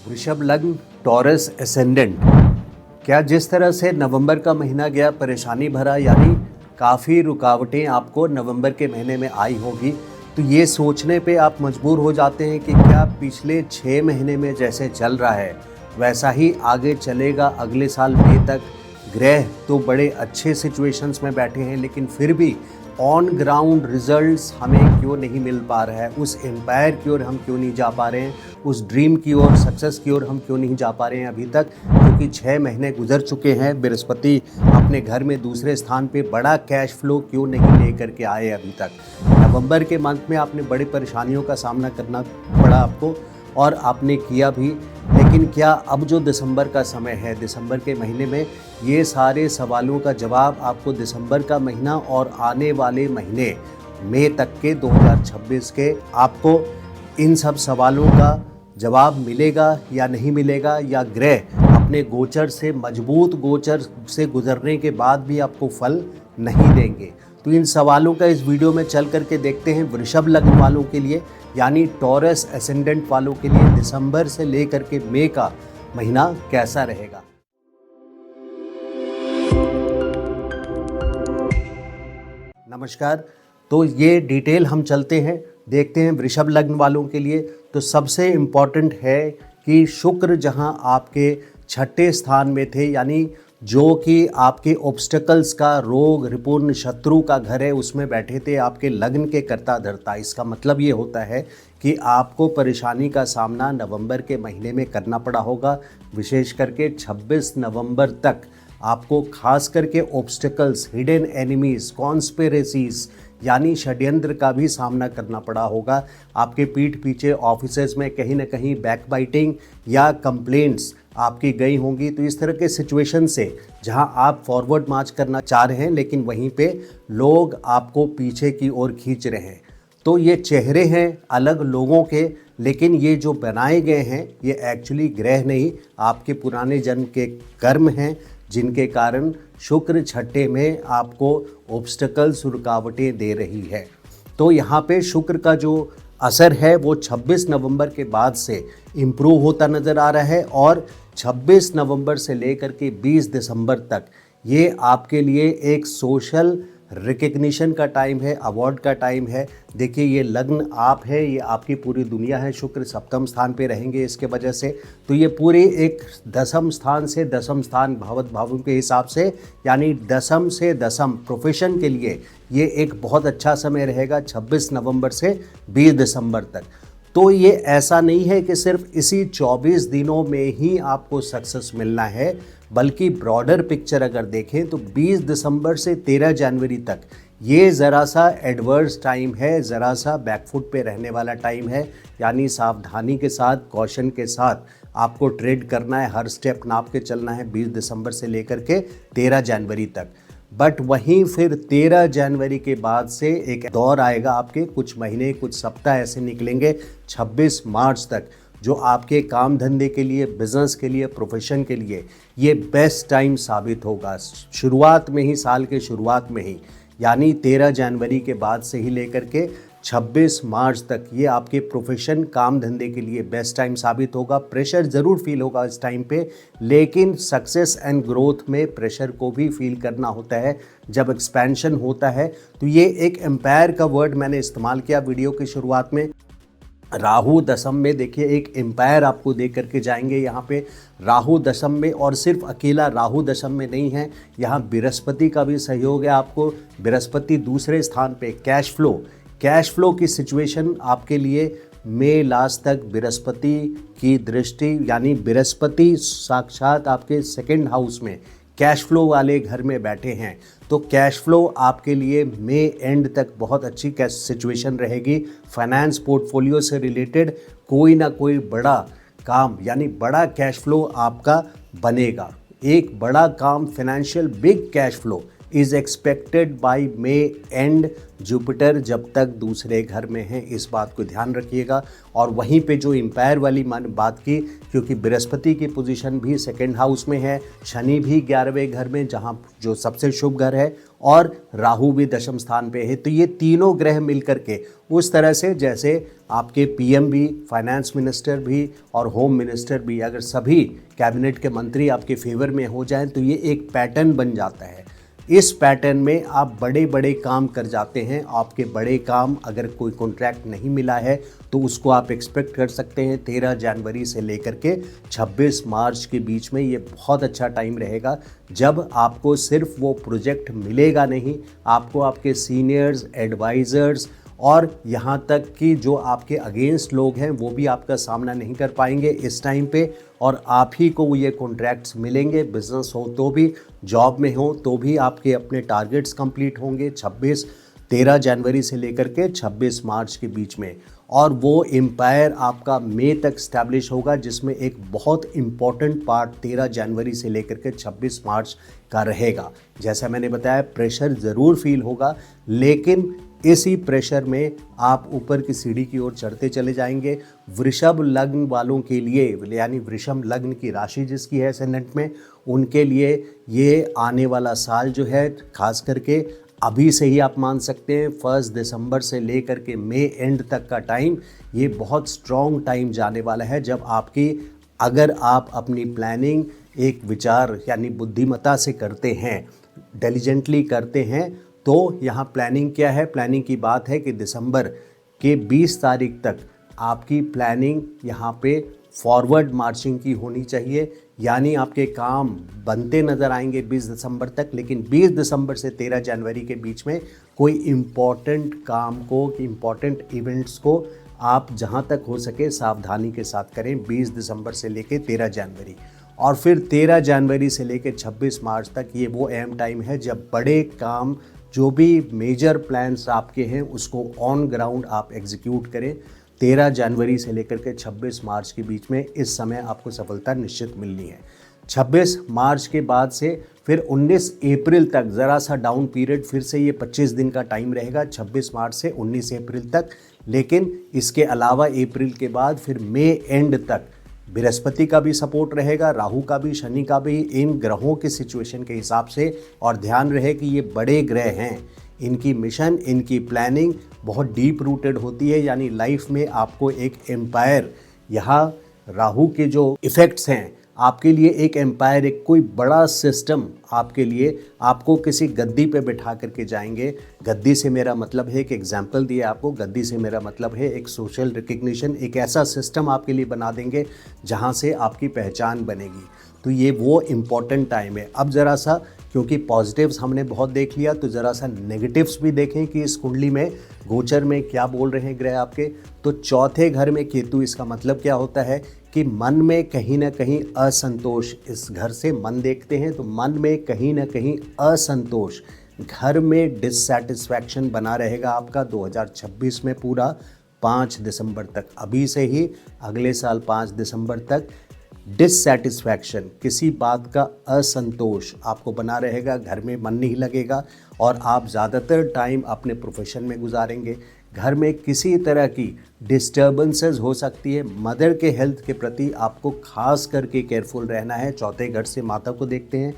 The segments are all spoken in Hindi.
वृषभ लग्न, टॉरस एसेंडेंट। क्या जिस तरह से नवंबर का महीना गया परेशानी भरा, यानी काफ़ी रुकावटें आपको नवंबर के महीने में आई होगी, तो ये सोचने पे आप मजबूर हो जाते हैं कि क्या पिछले 6 महीने में जैसे चल रहा है वैसा ही आगे चलेगा अगले साल मई तक। ग्रह तो बड़े अच्छे सिचुएशंस में बैठे हैं, लेकिन फिर भी ऑन ग्राउंड रिजल्ट्स हमें क्यों नहीं मिल पा रहा है, उस एम्पायर की ओर हम क्यों नहीं जा पा रहे हैं, उस ड्रीम की ओर, सक्सेस की ओर हम क्यों नहीं जा पा रहे हैं अभी तक, क्योंकि 6 महीने गुजर चुके हैं। बृहस्पति अपने घर में दूसरे स्थान पे बड़ा कैश फ्लो क्यों नहीं लेकर के आए अभी तक। नवंबर के मंथ में आपने बड़ी परेशानियों का सामना करना पड़ा आपको, और आपने किया भी, लेकिन क्या अब जो दिसंबर का समय है, दिसंबर के महीने में ये सारे सवालों का जवाब आपको दिसंबर का महीना और आने वाले महीने मई तक के 2026 के आपको इन सब सवालों का जवाब मिलेगा या नहीं मिलेगा, या ग्रह अपने गोचर से, मजबूत गोचर से गुजरने के बाद भी आपको फल नहीं देंगे। तो इन सवालों का इस वीडियो में चल करके देखते हैं वृषभ लग्न वालों के लिए, यानी टॉरस एसेंडेंट वालों के लिए दिसंबर से लेकर के मई का महीना कैसा रहेगा। नमस्कार। तो ये डिटेल हम चलते हैं, देखते हैं वृषभ लग्न वालों के लिए। तो सबसे इम्पॉर्टेंट है कि शुक्र जहां आपके छठे स्थान में थे, यानी जो कि आपके ऑब्स्टेकल्स का, रोग, रिपुण, शत्रु का घर है, उसमें बैठे थे, आपके लग्न के कर्ता धर्ता। इसका मतलब ये होता है कि आपको परेशानी का सामना नवंबर के महीने में करना पड़ा होगा। विशेष करके 26 नवंबर तक आपको खास करके ऑब्स्टेकल्स, हिडन एनिमीज, कॉन्स्पिरेसीज यानी षड्यंत्र का भी सामना करना पड़ा होगा। आपके पीठ पीछे ऑफिसेज में कहीं ना कहीं बैकबाइटिंग या कंप्लेंट्स आपकी गई होंगी। तो इस तरह के सिचुएशन से जहां आप फॉरवर्ड मार्च करना चाह रहे हैं, लेकिन वहीं पे लोग आपको पीछे की ओर खींच रहे हैं। तो ये चेहरे हैं अलग लोगों के, लेकिन ये जो बनाए गए हैं ये एक्चुअली ग्रह नहीं, आपके पुराने जन्म के कर्म हैं, जिनके कारण शुक्र छठे में आपको ऑब्स्टेकल्स, रुकावटें दे रही है। तो यहाँ पे शुक्र का जो असर है वो 26 नवंबर के बाद से इम्प्रूव होता नज़र आ रहा है, और 26 नवंबर से लेकर के 20 दिसंबर तक ये आपके लिए एक सोशल रिकग्निशन का टाइम है, अवार्ड का टाइम है। देखिए, ये लग्न आप है, ये आपकी पूरी दुनिया है। शुक्र सप्तम स्थान पे रहेंगे इसके वजह से, तो ये पूरी एक दसम स्थान से दसम स्थान भावत भावों के हिसाब से, यानी दसम से दसम प्रोफेशन के लिए ये एक बहुत अच्छा समय रहेगा 26 नवंबर से 20 दिसंबर तक। तो ये ऐसा नहीं है कि सिर्फ इसी 24 दिनों में ही आपको सक्सेस मिलना है, बल्कि ब्रॉडर पिक्चर अगर देखें तो 20 दिसंबर से 13 जनवरी तक ये ज़रा सा एडवर्स टाइम है, ज़रा सा बैकफुट पे रहने वाला टाइम है। यानी सावधानी के साथ, कॉशन के साथ आपको ट्रेड करना है, हर स्टेप नाप के चलना है 20 दिसंबर से लेकर के 13 जनवरी तक। बट वहीं फिर 13 जनवरी के बाद से एक दौर आएगा, आपके कुछ महीने, कुछ सप्ताह ऐसे निकलेंगे 26 मार्च तक, जो आपके काम धंधे के लिए, बिजनेस के लिए, प्रोफेशन के लिए ये बेस्ट टाइम साबित होगा। शुरुआत में ही, साल के शुरुआत में ही, यानी 13 जनवरी के बाद से ही लेकर के 26 मार्च तक ये आपके प्रोफेशन, काम धंधे के लिए बेस्ट टाइम साबित होगा। प्रेशर ज़रूर फील होगा इस टाइम पे, लेकिन सक्सेस एंड ग्रोथ में प्रेशर को भी फील करना होता है जब एक्सपेंशन होता है। तो ये एक एम्पायर का वर्ड मैंने इस्तेमाल किया वीडियो की शुरुआत में। राहु दशम में, देखिए एक एम्पायर आपको दे करके जाएंगे यहाँ पे राहु दशम में, और सिर्फ अकेला राहु दशम में नहीं है, यहाँ बृहस्पति का भी सहयोग है आपको। बृहस्पति दूसरे स्थान पे, कैश फ्लो की सिचुएशन आपके लिए मई लास्ट तक बृहस्पति की दृष्टि, यानी बृहस्पति साक्षात आपके सेकंड हाउस में कैश फ्लो वाले घर में बैठे हैं। तो कैश फ्लो आपके लिए मई एंड तक बहुत अच्छी कैश सिचुएशन रहेगी। फाइनेंस पोर्टफोलियो से रिलेटेड कोई ना कोई बड़ा काम, यानी बड़ा कैश फ्लो आपका बनेगा। एक बड़ा काम, financial big cash flow is expected bye may and. Jupiter जब तक दूसरे घर में है, इस बात को ध्यान रखिएगा। और वहीं पे जो एम्पायर वाली बात की, क्योंकि बृहस्पति की पोजीशन भी सेकंड हाउस में है, शनि भी 11वें घर में जहां जो सबसे शुभ घर है, और राहु भी दशम स्थान पे है। तो ये तीनों ग्रह मिलकर के उस तरह से, जैसे आपके पीएम भी, फाइनेंस मिनिस्टर भी और होम मिनिस्टर भी, अगर सभी कैबिनेट के मंत्री आपके फेवर में हो जाएं तो ये एक पैटर्न बन जाता है। इस पैटर्न में आप बड़े बड़े काम कर जाते हैं। आपके बड़े काम, अगर कोई कॉन्ट्रैक्ट नहीं मिला है तो उसको आप एक्सपेक्ट कर सकते हैं 13 जनवरी से लेकर के 26 मार्च के बीच में। ये बहुत अच्छा टाइम रहेगा जब आपको सिर्फ वो प्रोजेक्ट मिलेगा नहीं, आपको आपके सीनियर्स, एडवाइज़र्स और यहाँ तक कि जो आपके अगेंस्ट लोग हैं वो भी आपका सामना नहीं कर पाएंगे इस टाइम पे, और आप ही को ये कॉन्ट्रैक्ट्स मिलेंगे। बिजनेस हो तो भी, जॉब में हो तो भी आपके अपने टारगेट्स कंप्लीट होंगे 13 जनवरी से लेकर के 26 मार्च के बीच में। और वो एम्पायर आपका मई तक स्टैब्लिश होगा, जिसमें एक बहुत इम्पॉर्टेंट पार्ट 13 जनवरी से लेकर के 26 मार्च का रहेगा। जैसा मैंने बताया, प्रेशर ज़रूर फील होगा, लेकिन इसी प्रेशर में आप ऊपर की सीढ़ी की ओर चढ़ते चले जाएंगे। वृषभ लग्न वालों के लिए, यानी वृषभ लग्न की राशि जिसकी है एसेंडेंट में, उनके लिए ये आने वाला साल जो है, खास करके अभी से ही आप मान सकते हैं 1 दिसंबर से लेकर के मई एंड तक का टाइम, ये बहुत स्ट्रॉन्ग टाइम जाने वाला है। जब आपकी, अगर आप अपनी प्लानिंग एक विचार यानी बुद्धिमत्ता से करते हैं, डिलीजेंटली करते हैं, तो यहाँ प्लानिंग क्या है? प्लानिंग की बात है कि दिसंबर के 20 तारीख तक आपकी प्लानिंग यहाँ पे फॉरवर्ड मार्चिंग की होनी चाहिए। यानी आपके काम बनते नज़र आएंगे 20 दिसंबर तक, लेकिन 20 दिसंबर से 13 जनवरी के बीच में कोई इम्पॉर्टेंट काम को, इम्पॉर्टेंट इवेंट्स को आप जहाँ तक हो सके सावधानी के साथ करें 20 दिसंबर से लेके 13 जनवरी। और फिर 13 जनवरी से लेके 26 मार्च तक ये वो अहम टाइम है जब बड़े काम, जो भी मेजर प्लान्स आपके हैं, उसको ऑन ग्राउंड आप एग्जीक्यूट करें। 13 जनवरी से लेकर के 26 मार्च के बीच में इस समय आपको सफलता निश्चित मिलनी है। 26 मार्च के बाद से फिर 19 अप्रैल तक ज़रा सा डाउन पीरियड, फिर से ये 25 दिन का टाइम रहेगा 26 मार्च से 19 अप्रैल तक। लेकिन इसके अलावा अप्रैल के बाद फिर मई एंड तक बृहस्पति का भी सपोर्ट रहेगा, राहु का भी, शनि का भी, इन ग्रहों के सिचुएशन के हिसाब से। और ध्यान रहे कि ये बड़े ग्रह हैं, इनकी मिशन, इनकी प्लानिंग बहुत डीप रूटेड होती है। यानी लाइफ में आपको एक एम्पायर, यहाँ राहु के जो इफ़ेक्ट्स हैं आपके लिए एक एम्पायर, एक कोई बड़ा सिस्टम आपके लिए, आपको किसी गद्दी पे बिठा करके जाएंगे। गद्दी से मेरा मतलब है, एक एग्जाम्पल दिया आपको, गद्दी से मेरा मतलब है एक सोशल रिकग्निशन, एक ऐसा सिस्टम आपके लिए बना देंगे जहाँ से आपकी पहचान बनेगी। तो ये वो इम्पॉर्टेंट टाइम है। अब ज़रा सा, क्योंकि पॉजिटिव्स हमने बहुत देख लिया, तो ज़रा सा नेगेटिव्स भी देखें कि इस कुंडली में, गोचर में क्या बोल रहे हैं ग्रह आपके। तो चौथे घर में केतु, इसका मतलब क्या होता है कि मन में कहीं ना कहीं असंतोष, इस घर से मन देखते हैं तो मन में कहीं ना कहीं असंतोष, घर में डिससैटिस्फैक्शन बना रहेगा आपका 2026 में पूरा 5 दिसंबर तक। अभी से ही अगले साल 5 दिसंबर तक डिससैटिस्फैक्शन, किसी बात का असंतोष आपको बना रहेगा, घर में मन नहीं लगेगा और आप ज़्यादातर टाइम अपने प्रोफेशन में गुजारेंगे। घर में किसी तरह की डिस्टर्बेंसेस हो सकती है। मदर के हेल्थ के प्रति आपको खास करके केयरफुल रहना है। चौथे घर से माता को देखते हैं।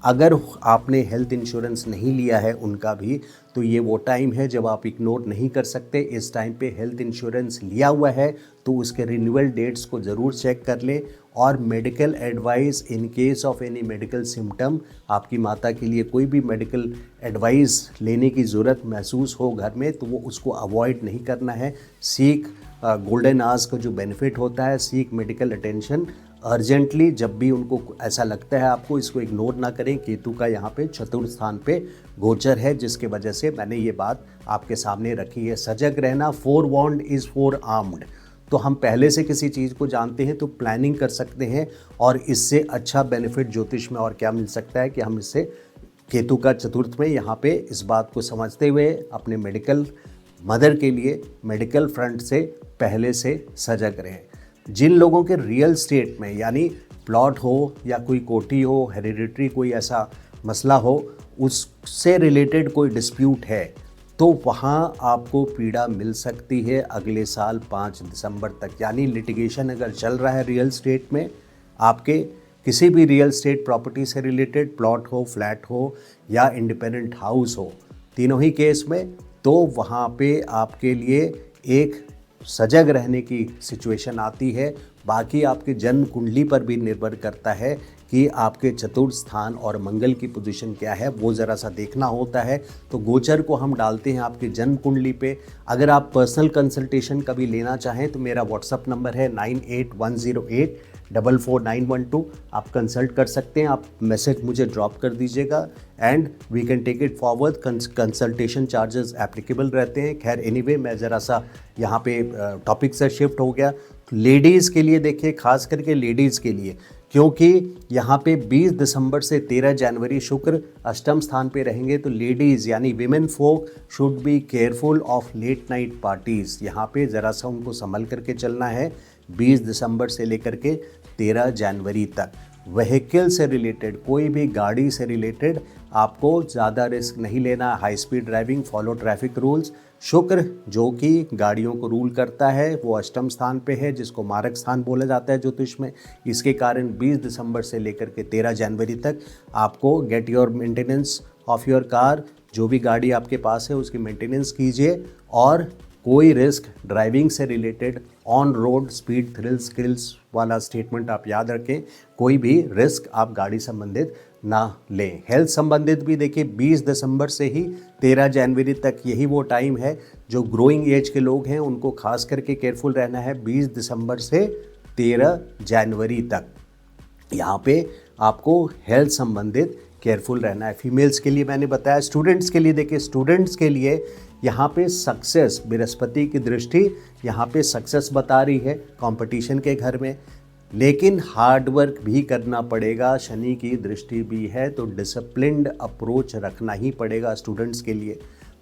अगर आपने हेल्थ इंश्योरेंस नहीं लिया है उनका भी, तो ये वो टाइम है जब आप इग्नोर नहीं कर सकते। इस टाइम पे हेल्थ इंश्योरेंस लिया हुआ है तो उसके रिन्यूअल डेट्स को ज़रूर चेक कर लें। और medical advice in case of any medical symptom, आपकी माता के लिए कोई भी मेडिकल एडवाइस लेने की ज़रूरत महसूस हो घर में, तो वो उसको अवॉइड नहीं करना है। सीक गोल्डन आवर्स का जो बेनिफिट होता है, सीक मेडिकल अटेंशन अर्जेंटली जब भी उनको ऐसा लगता है। आपको इसको इग्नोर ना करें। केतु का यहाँ पे चतुर्थ स्थान पे गोचर है, जिसके वजह से मैंने ये बात आपके सामने रखी है। सजग रहना, forewarned is forearmed. तो हम पहले से किसी चीज़ को जानते हैं तो प्लानिंग कर सकते हैं, और इससे अच्छा बेनिफिट ज्योतिष में और क्या मिल सकता है कि हम इससे केतु का चतुर्थ में यहाँ पे इस बात को समझते हुए अपने मेडिकल मदर के लिए मेडिकल फ्रंट से पहले से सजग रहें। जिन लोगों के रियल स्टेट में, यानी प्लॉट हो या कोई कोठी हो, हेरिडिटरी कोई ऐसा मसला हो, उससे रिलेटेड कोई डिस्प्यूट है तो वहाँ आपको पीड़ा मिल सकती है अगले साल 5 दिसंबर तक। यानी लिटिगेशन अगर चल रहा है रियल स्टेट में, आपके किसी भी रियल स्टेट प्रॉपर्टी से रिलेटेड, प्लॉट हो, फ्लैट हो या इंडिपेंडेंट हाउस हो, तीनों ही केस में, तो वहाँ पे आपके लिए एक सजग रहने की सिचुएशन आती है। बाकी आपके जन्म कुंडली पर भी निर्भर करता है कि आपके चतुर्थ स्थान और मंगल की पोजीशन क्या है, वो ज़रा सा देखना होता है। तो गोचर को हम डालते हैं आपके जन्म कुंडली पे। अगर आप पर्सनल कंसल्टेशन कभी लेना चाहें तो मेरा व्हाट्सअप नंबर है 9810844912। आप कंसल्ट कर सकते हैं, आप मैसेज मुझे ड्रॉप कर दीजिएगा and we can take it forward. Consultation charges applicable रहते हैं। खैर एनीवे, मैं ज़रा सा यहाँ पे टॉपिक से शिफ्ट हो गया। तो लेडीज़ के लिए देखिए, खास करके लेडीज़ के लिए, क्योंकि यहाँ पे 20 दिसंबर से 13 जनवरी शुक्र अष्टम स्थान पे रहेंगे, तो लेडीज़ यानी women folk should be careful of late night parties. यहाँ पे ज़रा सा उनको संभल करके चलना है 20 दिसंबर से लेकर के 13 जनवरी तक। व्हीकल से रिलेटेड, कोई भी गाड़ी से रिलेटेड आपको ज़्यादा रिस्क नहीं लेना। High speed driving, follow traffic rules. शुक्र जो कि गाड़ियों को रूल करता है वो अष्टम स्थान पे है, जिसको मारक स्थान बोला जाता है ज्योतिष में। इसके कारण 20 दिसंबर से लेकर के 13 जनवरी तक आपको get your maintenance of your car, जो भी गाड़ी आपके पास है उसकी मेंटेनेंस कीजिए। और कोई रिस्क ड्राइविंग से related, on road speed thrills वाला स्टेटमेंट आप याद रखें। कोई भी रिस्क आप गाड़ी संबंधित ना लें। हेल्थ संबंधित भी देखिए, 20 दिसंबर से ही 13 जनवरी तक यही वो टाइम है जो ग्रोइंग एज के लोग हैं उनको खास करके केयरफुल रहना है। 20 दिसंबर से 13 जनवरी तक यहाँ पे आपको हेल्थ संबंधित केयरफुल रहना है। फीमेल्स के लिए मैंने बताया। स्टूडेंट्स के लिए देखिए, स्टूडेंट्स के लिए यहाँ पे सक्सेस, बृहस्पति की दृष्टि यहाँ पे सक्सेस बता रही है कंपटीशन के घर में, लेकिन हार्ड वर्क भी करना पड़ेगा। शनि की दृष्टि भी है तो डिसिप्लिन्ड अप्रोच रखना ही पड़ेगा स्टूडेंट्स के लिए।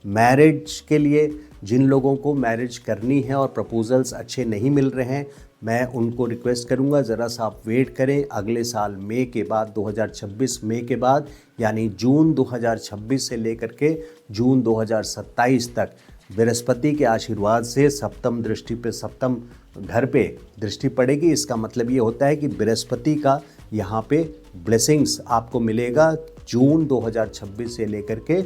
मैरिज के लिए जिन लोगों को मैरिज करनी है और प्रपोजल्स अच्छे नहीं मिल रहे हैं, मैं उनको रिक्वेस्ट करूंगा ज़रा सा आप वेट करें। अगले साल मई के बाद, 2026 मई के बाद, यानी जून 2026 से लेकर के जून 2027 तक बृहस्पति के आशीर्वाद से सप्तम दृष्टि पे, सप्तम घर पे दृष्टि पड़ेगी। इसका मतलब ये होता है कि बृहस्पति का यहाँ पे ब्लेसिंग्स आपको मिलेगा जून 2026 से लेकर के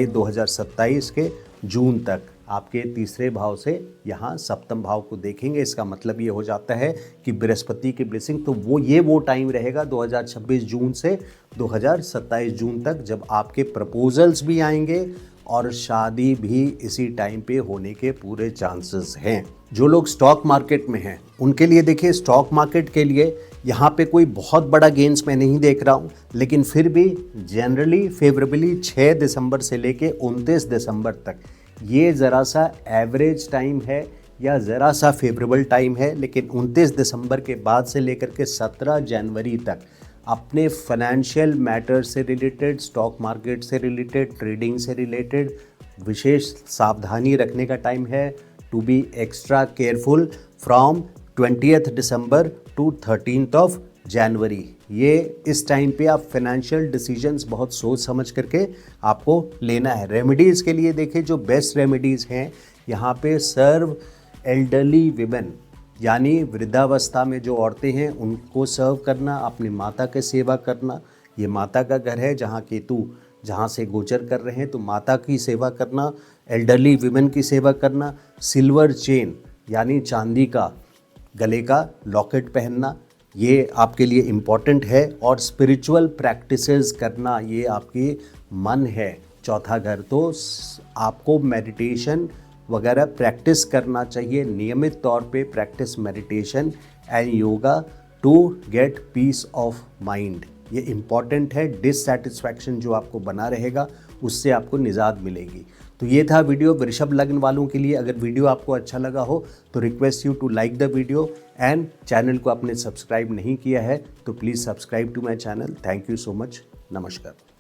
2027 के जून तक। आपके तीसरे भाव से यहाँ सप्तम भाव को देखेंगे। इसका मतलब ये हो जाता है कि बृहस्पति की ब्लेसिंग, तो वो टाइम रहेगा 2026 जून से 2027 जून तक, जब आपके प्रपोजल्स भी आएंगे और शादी भी इसी टाइम पे होने के पूरे चांसेस हैं। जो लोग स्टॉक मार्केट में हैं उनके लिए देखिए, स्टॉक मार्केट के लिए यहाँ पे कोई बहुत बड़ा गेंस मैं नहीं देख रहा हूँ, लेकिन फिर भी जनरली फेवरेबली 6 दिसंबर से लेके 29 दिसंबर तक ये ज़रा सा एवरेज टाइम है या ज़रा सा फेवरेबल टाइम है। लेकिन 29 दिसंबर के बाद से लेकर के 17 जनवरी तक अपने फाइनेंशियल मैटर से रिलेटेड, स्टॉक मार्केट से रिलेटेड, ट्रेडिंग से रिलेटेड विशेष सावधानी रखने का टाइम है। To be extra careful from 20 December to 13 January. ये इस टाइम पे आप फाइनेंशियल डिसीजंस बहुत सोच समझ करके आपको लेना है। रेमेडीज़ के लिए देखिए, जो बेस्ट रेमेडीज़ हैं यहाँ पे, सर्व एल्डरली विमेन, यानी वृद्धावस्था में जो औरतें हैं उनको सर्व करना, अपनी माता की सेवा करना। ये माता का घर है जहाँ केतु जहाँ से गोचर कर रहे हैं, तो माता की सेवा करना, एल्डरली विमेन की सेवा करना। सिल्वर चेन यानी चांदी का गले का लॉकेट पहनना, ये आपके लिए इम्पॉर्टेंट है। और स्पिरिचुअल प्रैक्टिसेस करना, ये आपकी मन है चौथा घर, तो आपको मेडिटेशन वगैरह प्रैक्टिस करना चाहिए नियमित तौर पे। Practice meditation and yoga to get peace of mind, ये इम्पॉर्टेंट है। डिससैटिस्फैक्शन जो आपको बना रहेगा उससे आपको निजात मिलेगी। तो ये था वीडियो वृषभ लग्न वालों के लिए। अगर वीडियो आपको अच्छा लगा हो तो request you to like the video and channel को आपने सब्सक्राइब नहीं किया है तो please subscribe to my channel. Thank you so much. नमस्कार।